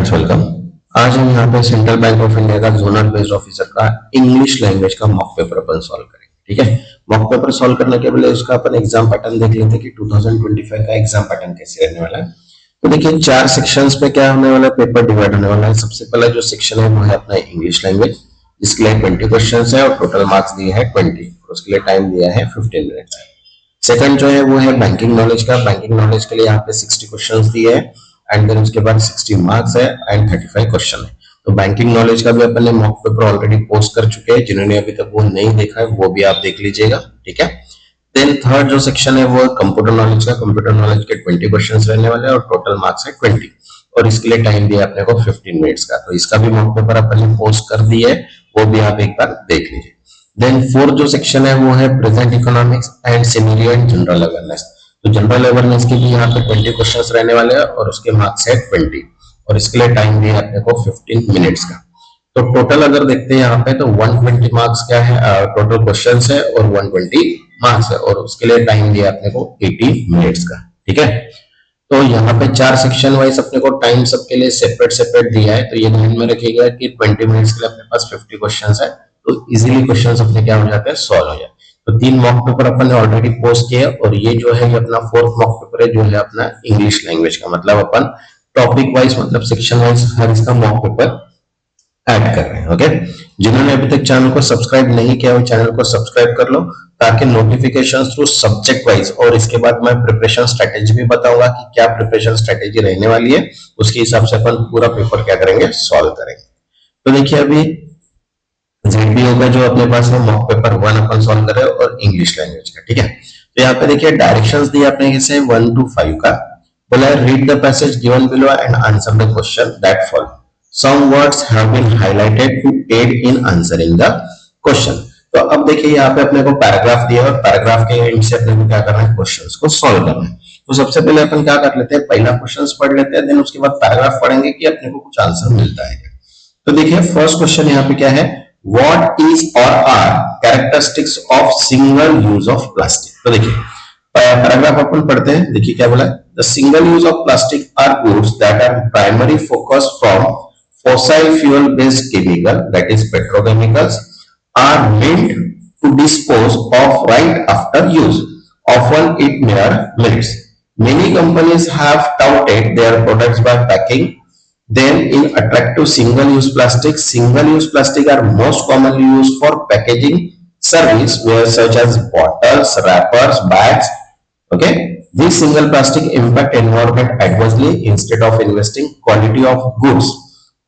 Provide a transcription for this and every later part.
Friends, welcome. आज हम यहाँ पे सेंट्रल बैंक ऑफ इंडिया का जोनल बेस्ड ऑफिसर का इंग्लिश लैंग्वेज का मॉक पेपर अपन सॉल्व करेंगे। ठीक है, मॉक पेपर सॉल्व करने के पहले उसका अपन एग्जाम पैटर्न देख लेते हैं कि 2025 का एग्जाम पैटर्न कैसे रहने वाला है। तो देखिए, चार सेक्शंस पे क्या होने वाला है, पेपर डिवाइड होने वाला है। सबसे पहला जो सेक्शन है वो है अपना इंग्लिश लैंग्वेज, जिसके लिए 20 क्वेश्चन है और टोटल मार्क्स दिए हैं 20 और उसके लिए टाइम दिया है 15 मिनट्स। सेकंड जो है वो है बैंकिंग नॉलेज का। बैंकिंग नॉलेज के लिए यहाँ पे 60 क्वेश्चंस दिए हैं एंड देन उसके बाद 60 मार्क्स है एंड 35 क्वेश्चन है। तो बैंकिंग नॉलेज का भी अपन ने मॉक पेपर ऑलरेडी पोस्ट कर चुके हैं, जिन्होंने अभी तक वो नहीं देखा है वो भी आप देख लीजिएगा। ठीक है, देन थर्ड जो सेक्शन है वो कंप्यूटर नॉलेज का। कंप्यूटर नॉलेज के 20 क्वेश्चन रहने वाले हैं और टोटल मार्क्स है 20 और इसके लिए टाइम दिया अपने को 15 मिनट्स का। तो इसका भी मॉक पेपर अपन ने पोस्ट कर दिया है, वो भी आप एक बार देख लीजिए। देन फोर्थ जो सेक्शन है वो है present economics and scenario and general awareness. तो जनरल अवेयरनेस के भी यहाँ पे 20 क्वेश्चंस रहने वाले हैं और उसके मार्क्स है 20 और इसके लिए टाइम दिया अपने को 15 मिनट्स का। तो टोटल अगर देखते हैं यहाँ पे तो 120 मार्क्स क्या है, टोटल क्वेश्चंस है और 120 मार्क्स है और उसके लिए टाइम दिया अपने को 80 मिनट्स का। ठीक है, तो यहाँ पे चार सेक्शन वाइज अपने को टाइम सबके लिए सेपरेट सेपरेट दिया है। तो ये ध्यान में रखिएगा कि 20 मिनट्स के लिए अपने पास 50 क्वेश्चंस है, तो इजीली क्वेश्चंस अपने क्या हो जाते हैं, सॉल्व हो जाते हैं। तो 3 मॉक पेपर अपन ने ऑलरेडी पोस्ट किए और ये जो है ये अपना फोर्थ मॉक पेपर है जो है अपना इंग्लिश लैंग्वेज का। मतलब अपन टॉपिक वाइज मतलब सेक्शन वाइज हर इसका मॉक पेपर ऐड कर रहे हैं। ओके, जिन्होंने अभी तक चैनल को सब्सक्राइब नहीं किया वो चैनल को सब्सक्राइब कर लो ताकि नोटिफिकेशन थ्रू सब्जेक्ट वाइज, और इसके बाद मैं प्रिपरेशन स्ट्रेटेजी भी बताऊंगा कि क्या प्रिपरेशन स्ट्रेटेजी रहने वाली है, उसके हिसाब से अपन पूरा पेपर क्या करेंगे, सॉल्व करेंगे। तो देखिए, अभी ZPO का जो अपने पास है मॉक पेपर 1 अपन सॉल्व करें और इंग्लिश लैंग्वेज का। ठीक है, तो यहाँ पे देखिए डायरेक्शंस दिए अपने कैसे 1 to 5 का। बोला है read the passage given below and answer the question that follow. Some words have been highlighted to aid in answering the question। तो अब देखिए यहाँ पे अपने को पैराग्राफ दिया है और पैराग्राफ के एंड से अपने को क्या करना है, क्वेश्चंस को सॉल्व करना है। तो सबसे पहले अपन क्या कर लेते हैं, पहला क्वेश्चंस पढ़ लेते हैं, देन उसके बाद पैराग्राफ पढ़ेंगे कि अपने को कुछ आंसर मिलता है। तो देखिए फर्स्ट क्वेश्चन यहाँ पे क्या है, व्हाट इज और are characteristics of single use of plastic. तो देखिए पैराग्राफ अपन पढ़ते हैं। देखिए क्या बोला है, the single use of plastic are goods that are primary focus from fossil fuel based chemical, that is petrochemicals, are meant to dispose of right after use, often in mere minutes. Many companies have touted their products by packing them in attractive single use plastic. Single use plastic are most commonly used for packaging service where such as bottles, wrappers, bags. Okay, these single plastic impact environment adversely. Instead of investing quality of goods,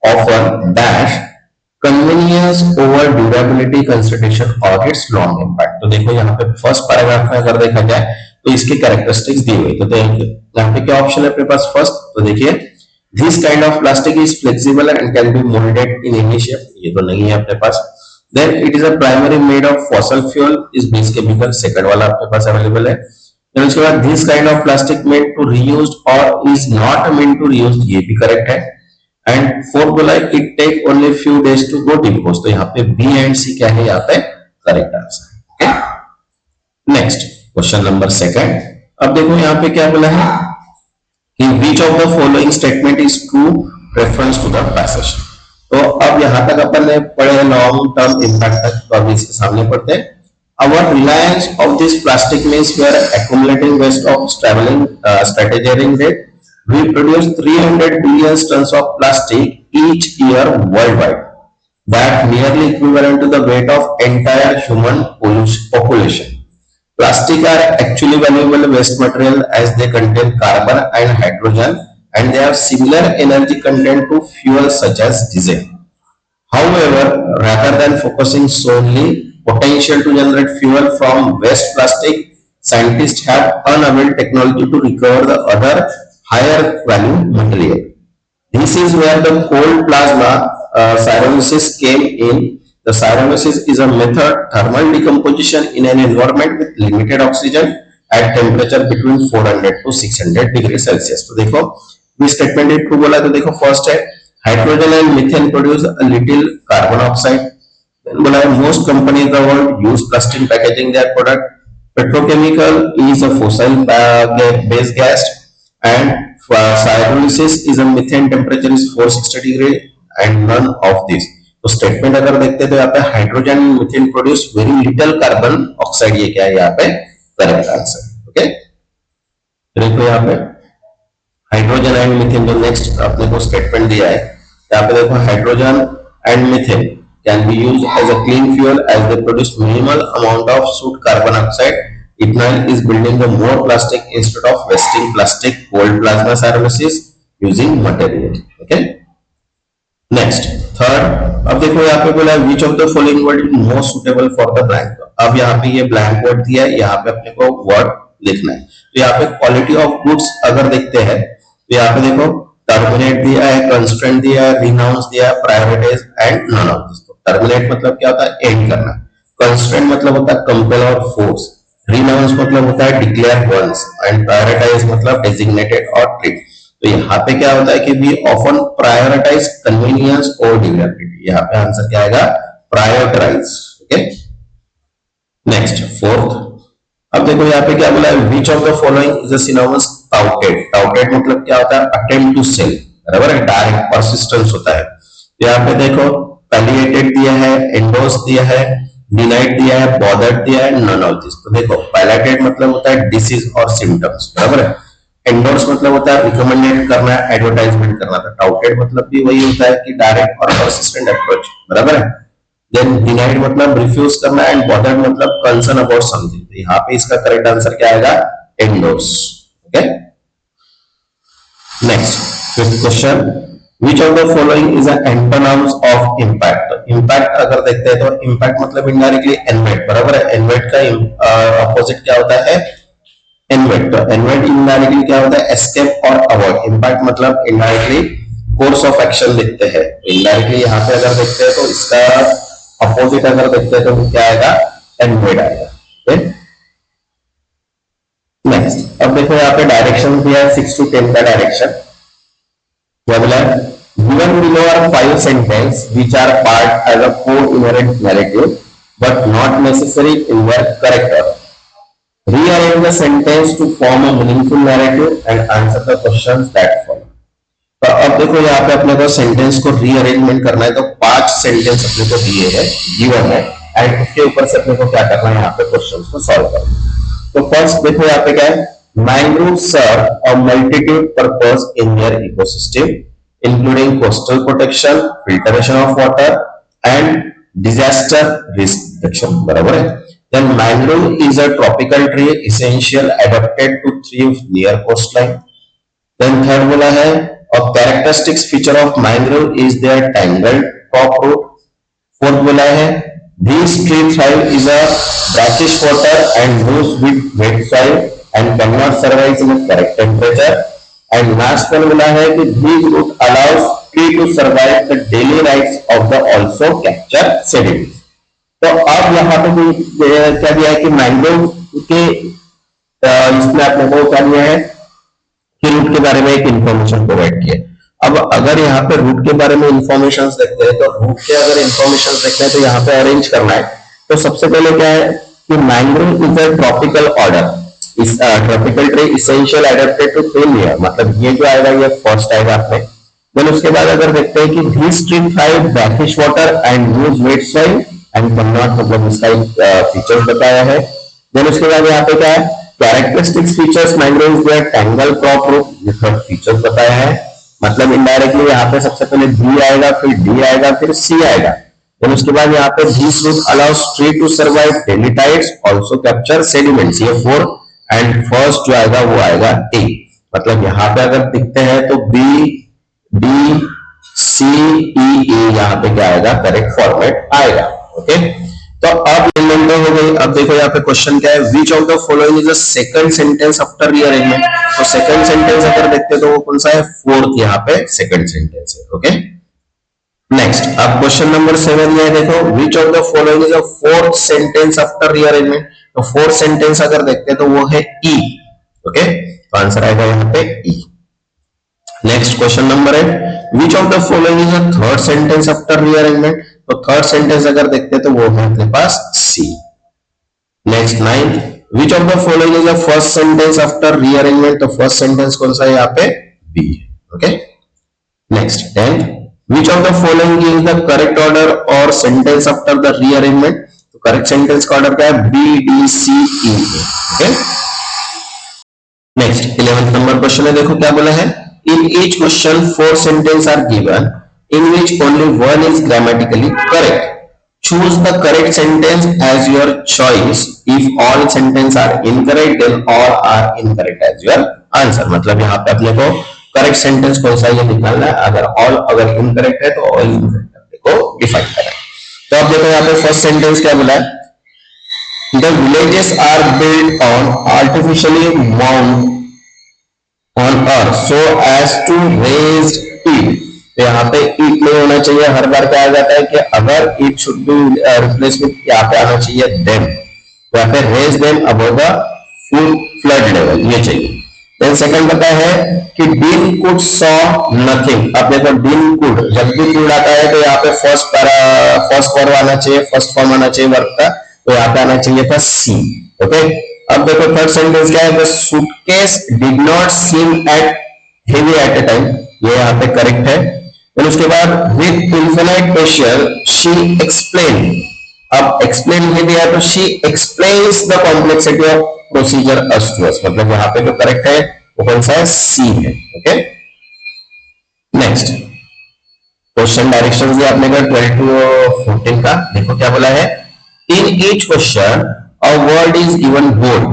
often dash convenience over durability consideration or its long impact। तो देखो यहाँ पे first paragraph में अगर देखा जाए तो इसके कैरेक्टरिस्टिक्स दी हुई। तो यहाँ पे क्या ऑप्शन है अपने पास फर्स्ट, तो देखिए this kind of plastic is flexible and can be moulded in any shape, ये तो नहीं है अपने पास। Then it is a primary made of fossil fuel is base chemical, second वाला अपने पास अवेलेबल है। देन उसके बाद this kind of plastic made to reused और is not meant to reused, ये भी करेक्ट है। एंड फोर्थ बोला है it take only few days to go decompose, तो यहाँ पे बी एंड सी क्या है, यहाँ पे करेक्ट आंसर है। Next question number second. अब देखो यहाँ पे क्या बोला है कि which of the following statement is true reference to the passage. तो अब यहाँ तक अपन ने पढ़े लॉन्ग टर्म इम्पैक्ट तक, तो अभी इसके सामने पढ़ते हैं। Our reliance of this plastic means we are accumulating waste of traveling strategizing rate. We produce 300 billion tons of plastic each year worldwide. That nearly equivalent to the weight of entire human population. Plastic are actually valuable waste material as they contain carbon and hydrogen and they have similar energy content to fuels such as diesel. However, rather than focusing solely potential to generate fuel from waste plastic, scientists have unavailed technology to recover the other higher value material. This is where the cold plasma pyrolysis came in. The pyrolysis is a method thermal decomposition in an environment with limited oxygen at temperature between 400 to 600 degrees Celsius. तो देखो ये statement एक true बोला, तो देखो first है hydrogen and methane produce a little carbon oxide. बोला है most companies in the world use plastic packaging their product. Petrochemical is a fossil based gas and pyrolysis is a methane temperature is 460 degree and none of this. तो statement अगर देखते हैं तो यहाँ पे hydrogen methane produce very little carbon oxide, ये क्या है यहाँ पे करेक्ट आंसर। ओके, देखो यहाँ पे हाइड्रोजन एंड मीथेन जो नेक्स्ट अपने को स्टेटमेंट दिया है, यहाँ पे देखो hydrogen and methane can be used as a clean fuel as they produce minimal amount of soot carbon oxide. Ethanol is building the more plastic instead of wasting plastic. Cold plasma pyrolysis using material. Okay. Next, third, अब देखो यहाँ पे बोला which of the following word is most suitable for the blank. अब यहाँ पे ये blank word दिया है, यहाँ पे अपने को word लिखना है। तो यहाँ पे quality of goods अगर देखते हैं तो यहाँ पे देखो terminate दिया है, constraint दिया है, renounce दिया है, prioritize and none of this. तो terminate मतलब क्या होता है, end करना। constraint मतलब होता है compel और force। renounce मतलब होता है declare once and prioritize मतलब designated और treat। तो यहाँ पे क्या होता है कि we often prioritize convenience or durability। यहाँ पे आंसर क्या आएगा, prioritize। ओके, नेक्स्ट फोर्थ, अब देखो यहाँ पे क्या बोला है, which of the following is a synonymous touted। touted मतलब क्या होता है, attempt to sell, बराबर है, डायरेक्ट persistence होता है। तो यहाँ पे देखो palliated दिया है, endorse दिया है, डिनाइड दिया है, बॉदर्ड दिया है, नन ऑफ दिस। तो देखो पैलेटेड मतलब होता है डिसीज और सिम्टम्स, बराबर है। एंडोर्स मतलब होता है रिकमेंडेड करना है, एडवर्टाइजमेंट करना था। टाउटेड मतलब भी वही होता है कि डायरेक्ट और परसिस्टेंट अप्रोच, बराबर है। देन डिनाइड मतलब रिफ्यूज करना है, एंड बॉदर्ड मतलब कंसर्न अबाउट समथिंग। तो यहाँ पे इसका करेक्ट आंसर क्या आएगा, endorse. Okay, next fifth question, Which of the following is an antonyms of impact? Impact अगर देखते हैं तो इम्पैक्ट मतलब इनडायरेक्टली एनवेट, बराबर है। एनवेट का अपोजिट क्या होता है, एनवेट। तो एनवेट इनडायरेक्टली क्या होता है, एस्केप और अवॉइड। इम्पैक्ट मतलब इनडायरेक्टली कोर्स ऑफ एक्शन देखते हैं। इनडायरेक्टली यहाँ पे अगर देखते हैं तो इसका अपोजिट अगर देखते हैं तो क्या आएगा, एनवेट आएगा। नेक्स्ट, अब देखो यहाँ पे डायरेक्शन दिया है 6 to 10 का डायरेक्शन। क्या बोला है, given below are 5 sentences which are part as a co-inherent narrative but not necessary in their correct order. Rearrange the sentence to form a meaningful narrative and answer the questions that follow. तो अब देखो यहाँ पे अपने को sentence को rearrangement करना है। तो 5 सेंटेंस अपने को दिए है, गिवन है, एंड उसके ऊपर से अपने को क्या करना है, यहाँ पे क्वेश्चंस को सॉल्व करना। तो फर्स्ट देखो यहाँ पे क्या है, mangroves serve a multitude purpose in their ecosystem, including coastal protection, filtration of water, and disaster risk reduction. बराबर है। Then mangrove is a tropical tree essential adapted to thrive near coastline. Then third बोला है, a characteristic feature of mangrove is their tangled top root. Fourth बोला है, these trees thrive is a brackish water and moves with wet soil and cannot survive in a correct temperature. And last one बोला है कि these root allows tree to survive the daily lives of the also capture sediments. तो अब यहाँ पे क्या दिया है कि मैंग्रोव के इसमें अपने को क्या दिया है कि रूट के बारे में एक इंफॉर्मेशन प्रोवाइड किया। अब अगर यहाँ पे रूट के बारे में इंफॉर्मेशन देखते हैं तो रूट के अगर इंफॉर्मेशन देखते हैं तो यहाँ पे अरेंज करना है। तो सबसे पहले क्या है कि mangrove is a tropical order, tropical tree essential adapted to failure, मतलब ये जो आएगा ये फर्स्ट आएगा आपने। देन उसके बाद अगर देखते हैं कि this tree thrive brackish water and use wait soil and can not, मतलब इसका फीचर्स बताया है। देन उसके बाद यहाँ पे क्या है, characteristics features mangroves there tangle crop root, जिसका फीचर्स बताया है। मतलब इनडायरेक्टली यहाँ पे सबसे पहले बी आएगा, फिर डी आएगा, फिर सी आएगा। देन उसके बाद यहाँ पे this root allows tree to survive daily tides, also capture sediments, ये 4। एंड फर्स्ट जो आएगा वो आएगा ए। मतलब यहाँ पे अगर दिखते हैं तो बी डी सी ई ए, यहाँ पे क्या आएगा, करेक्ट फॉर्मेट आएगा। ओके, तो अब अरेंजमेंट हो गई। अब देखो यहाँ पे क्वेश्चन क्या है, which of the following is a second sentence after rearrangement. तो सेकंड सेंटेंस अगर देखते हैं तो वो कौन सा है, फोर्थ यहाँ पे सेकंड सेंटेंस है। ओके, नेक्स्ट, अब क्वेश्चन नंबर 7 ये देखो, विच of the following is a fourth sentence after rearrangement. तो फोर्थ सेंटेंस अगर देखते हैं तो वो है ई। ओके, तो आंसर आएगा यहाँ पे ई। नेक्स्ट क्वेश्चन नंबर है, which of the following is a third sentence after rearrangement. तो थर्ड सेंटेंस अगर देखते हैं तो वो है अपने पास C. Next 9th, which of the following is a first sentence after rearrangement. तो फर्स्ट सेंटेंस कौन सा है यहाँ पे, बी है। Okay, next 10th, which of the following is the correct order or sentence after the rearrangement? तो correct sentence का order क्या है? बी डी सी ई है। Okay, next 11th number question है, देखो क्या बोला है, in each question 4 sentence are given in which only one is grammatically correct, choose the correct sentence as your choice, if all sentence are incorrect then all are incorrect as your answer. मतलब यहाँ पे अपने को correct sentence कौन सा ये निकालना है, अगर इनकरेक्ट है तो ऑल इनकरेक्ट अपने को डिफाइन करना है। तो अब देखो यहाँ पे फर्स्ट सेंटेंस क्या बोला है, the villages are built on artificially mound on earth so as to raise it। तो यहाँ पे it नहीं होना चाहिए, हर बार क्या आ जाता है कि अगर it should be replaced with यहाँ पे आना चाहिए them, तो यहाँ पे raise them above the full flood level ये चाहिए। देन सेकंड पता है कि did could saw nothing। अब देखो did could, जब भी could आता है तो यहाँ पे फर्स्ट फॉर्म आना चाहिए वर्ब का, तो यहाँ पे आना चाहिए था सी। ओके, अब देखो थर्ड सेंटेंस क्या है, the suitcase did not seem at heavy at a time, ये यहाँ पे करेक्ट है। फिर उसके बाद with infinite patience she explain, अब एक्सप्लेन नहीं दिया तो she explains the complexity of procedure us to us, मतलब यहाँ पे जो करेक्ट है वो कौन सा है? सी है। ओके, नेक्स्ट क्वेश्चन डायरेक्शन दिया आपने 12 to 14 का, देखो क्या बोला है, in each question a word is given bold,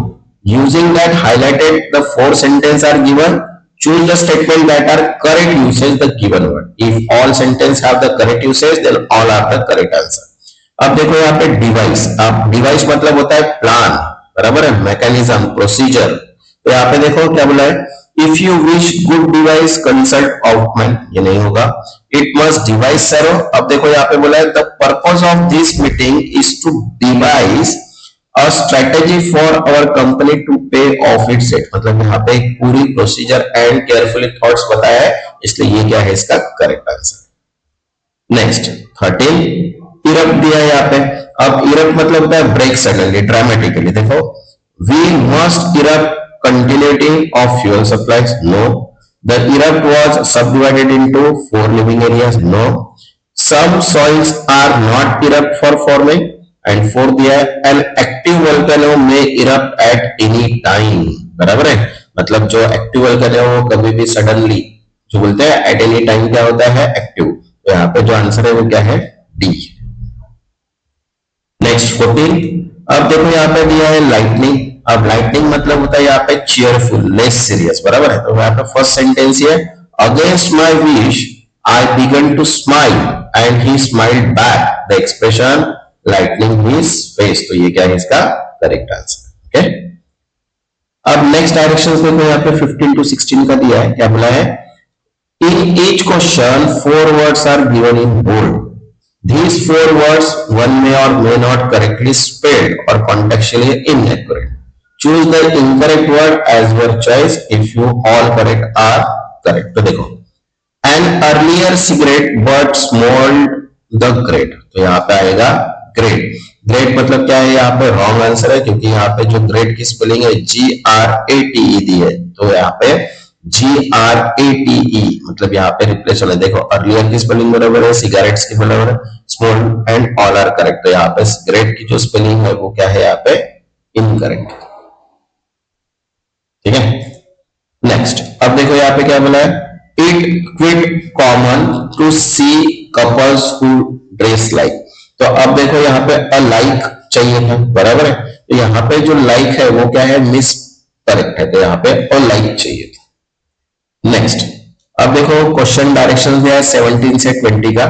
using that highlighted the 4 sentences are given, choose the statement that are correct usage the given word, if all sentences have the correct usage then all are the correct answer। अब देखो यहाँ पे device, अब device मतलब होता है plan, बराबर है, मैकेनिज्म, प्रोसीजर। तो यहाँ पे देखो क्या बोला है, if you wish good device consult outman, ये नहीं होगा, इट मस्ट डिवाइस सरो। अब देखो यहाँ पे बोला है the purpose of this meeting is to devise a strategy for our company to pay off its debt, मतलब यहाँ पे एक पूरी प्रोसीजर एंड केयरफुली थॉट्स बताया है, इसलिए ये क्या है इसका करेक्ट आंसर। नेक्स्ट 13, इरप्ट दिया है यहाँ पे। अब इरप्ट मतलब होता है ब्रेक सडनली, ड्रामेटिकली। देखो, we must erupt continuity of fuel supplies, no. The erupt was subdivided into 4 living areas, no. Some soils are not erupt for forming, and 4 दिया है, an active volcano may erupt at any time, बराबर है, मतलब जो active volcano है वो कभी भी सडनली, जो बोलते हैं एट एनी टाइम क्या होता है? एक्टिव। तो यहाँ पे जो आंसर है वो क्या है? डी। नेक्स्ट 14, अब देखो यहाँ पे दिया है लाइटनिंग। अब लाइटनिंग मतलब होता है यहाँ पे चीयरफुल, लेस सीरियस, बराबर है। तो यहाँ पे फर्स्ट सेंटेंस है, against my wish I began to smile and he smiled back, the expression lightning his face. तो ये क्या है इसका करेक्ट आंसर। ओके, अब नेक्स्ट डायरेक्शंस देखो, यहाँ पे 15 to 16 का दिया है, क्या बोला है, in each question 4 words are given in bold, these 4 words one may or may not correctly spelled or contextually inaccurate, choose the incorrect word as your choice if you all correct are correct। तो देखो, an earlier cigarette but smoked the grate, तो यहाँ पे आएगा great. Great मतलब क्या है? यहाँ पे रॉन्ग आंसर है, क्योंकि यहाँ पे जो ग्रेट की स्पेलिंग है GRATE दी है, तो यहाँ पे GRATE मतलब यहाँ पे रिप्लेस होना है। देखो, अर्लियर की स्पेलिंग बराबर है, सिगरेट्स की बराबर है, small and all are correct. तो यहाँ पे सिगरेट की जो स्पेलिंग है वो क्या है? यहाँ पे इनकरेक्ट। ठीक है, नेक्स्ट अब देखो यहाँ पे क्या बोला है, it quite common to see couples who dress like. तो अब देखो यहाँ पे अलाइक चाहिए था, बराबर है, तो यहाँ पे जो लाइक है वो क्या है? मिस करेक्ट है, तो यहाँ पे अलाइक चाहिए था। नेक्स्ट अब देखो क्वेश्चन डायरेक्शन दिया है 17 से 20 का।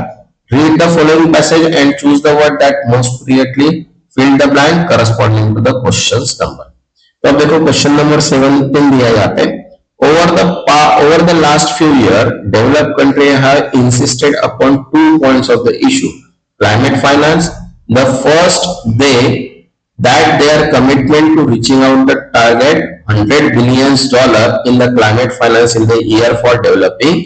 Read the following passage and choose the word that most accurately fill the blank corresponding to the questions number. तो अब देखो क्वेश्चन नंबर 17 दिया यहाँ पे, over the last few years, developed countries have insisted upon 2 points of the issue: climate finance. The first, that their commitment to reaching out the target $100 billion in the climate finance in the year for developing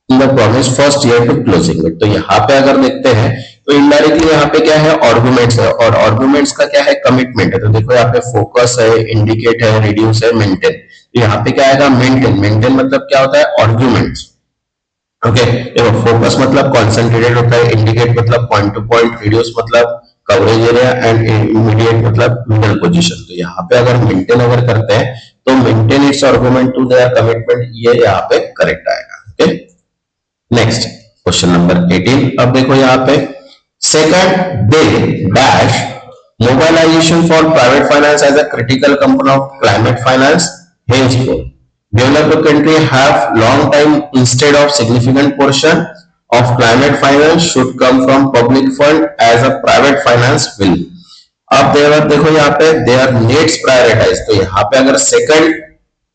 in the promised first year to closing it। तो यहाँ पे अगर देखते हैं तो indirectly यहाँ पे क्या है, आर्गुमेंट्स है, और आर्गुमेंट्स का क्या है, कमिटमेंट है। तो देखो यहाँ पे फोकस है, इंडिकेट है, रिड्यूस है, मेंटेन। तो यहाँ पे क्या आएगा, मेंटेन। मेंटेन मतलब क्या होता है, आर्गुमेंट्स। ओके, देखो फोकस मतलब कॉन्सेंट्रेटेड होता है, इंडिकेट मतलब पॉइंट टू पॉइंट, रिड्यूस मतलब कवरेज एरिया, एंड इमीडिएट मतलब मिडल पोजीशन। तो यहाँ पे अगर मेंटेन अगर करते हैं तो maintain its argument to their commitment, ये यहाँ पे करेक्ट आएगा। Okay, next question number 18। अब देखो यहाँ पे second, they dash mobilization for private finance as a critical component of climate finance. Henceforth, developed country have long time instead of significant portion of climate finance should come from public fund as a private finance will. अब देखो यहाँ पे they our needs prioritise. तो यहाँ पे अगर second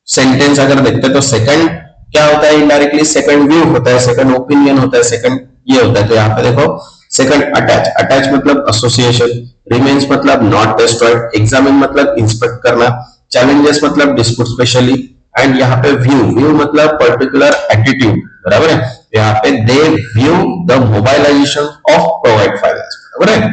sentence अगर देखते हैं तो सेकंड क्या होता है, इनडायरेक्टली सेकंड व्यू होता है, सेकंड ओपिनियन होता है, सेकंड ये होता है। तो यहाँ पे देखो सेकंड अटैच, अटैच मतलब एसोसिएशन, रिमेन्स मतलब नॉट डिस्ट्रॉयड, एग्जामिन मतलब इंस्पेक्ट करना, चैलेंजेस मतलब डिस्प्यूट स्पेशली, एंड यहाँ पे व्यू, व्यू मतलब पर्टिकुलर एटीट्यूड, बराबर है। यहाँ पे they view the mobilisation of provide finance, बराबर है।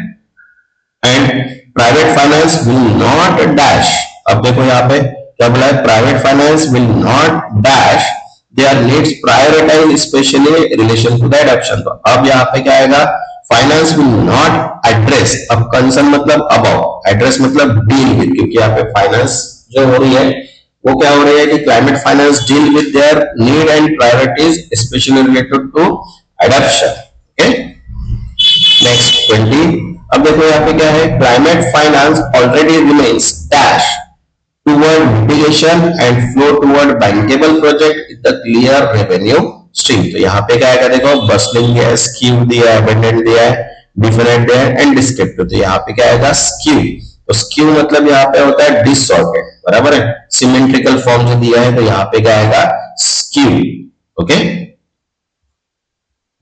And private finance will not dash, अब देखो यहाँ पे क्या बोला है, private finance will not dash their needs prioritise specially relation to the adoption. तो अब यहाँ पे क्या आएगा, फाइनेंस विल नॉट एड्रेस, अब कंसर्न मतलब अबाउट, एड्रेस मतलब डील विद, क्योंकि यहाँ पे फाइनेंस जो हो रही है वो क्या हो रही है कि climate finance deal with their need and priorities specially related to adoption. Okay, next 20। अब देखो यहाँ पे क्या है, climate finance already remains dash toward mitigation and flow toward bankable project with the clear revenue stream. तो यहाँ पे क्या आएगा, देखो बस्टलिंग दिया है, स्क्यू दिया है, अबंडेंट दिया है, डिफिनेट दिया है, एंड डिस्क्रिप्टिव। तो यहाँ पे क्या आएगा, स्क्यू। तो स्क्यू मतलब यहाँ पे होता है डिसऑर्डर्ड, बराबर है, सिमेट्रिकल फॉर्म जो दिया है, तो यहाँ पे क्या आएगा, skew. Okay,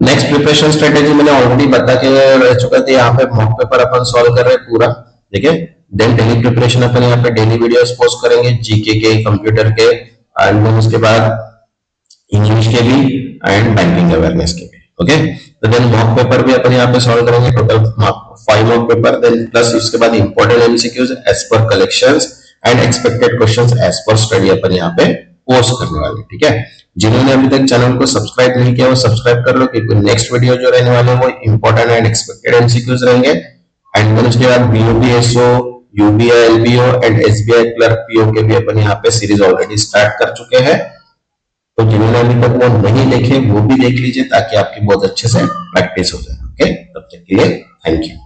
next preparation strategy मैंने ऑलरेडी बता के रह चुका था, यहाँ पे मॉक पेपर अपन सॉल्व कर रहे हैं पूरा, ठीक है। देन डेली प्रिपरेशन अपन यहाँ पे डेली वीडियोस पोस्ट करेंगे, जीके के, कंप्यूटर के, एंड देन उसके बाद इंग्लिश के भी एंड बैंकिंग अवेयरनेस के भी। ओके, तो देन मॉक पेपर भी अपन यहाँ पे सॉल्व करेंगे, total 5 mock paper, then plus इसके बाद important MCQs as per collections and expected questions as per study अपन यहाँ पे पोस्ट करने वाले, ठीक है। जिन्होंने अभी तक चैनल को सब्सक्राइब नहीं किया वो सब्सक्राइब कर लो, क्योंकि नेक्स्ट वीडियो जो रहने वाले वो इंपॉर्टेंट एंड एक्सपेक्टेड एमसीक्यूज रहेंगे। एंड देन उसके बाद BOPSO, UBI LBO and SBI clerk PO के भी अपन यहाँ पे सीरीज ऑलरेडी स्टार्ट कर चुके हैं। तो जिन्होंने अभी तक वो नहीं देखे वो भी देख लीजिए, ताकि आपकी बहुत अच्छे से प्रैक्टिस हो जाए। ओके, तब तक के लिए थैंक यू।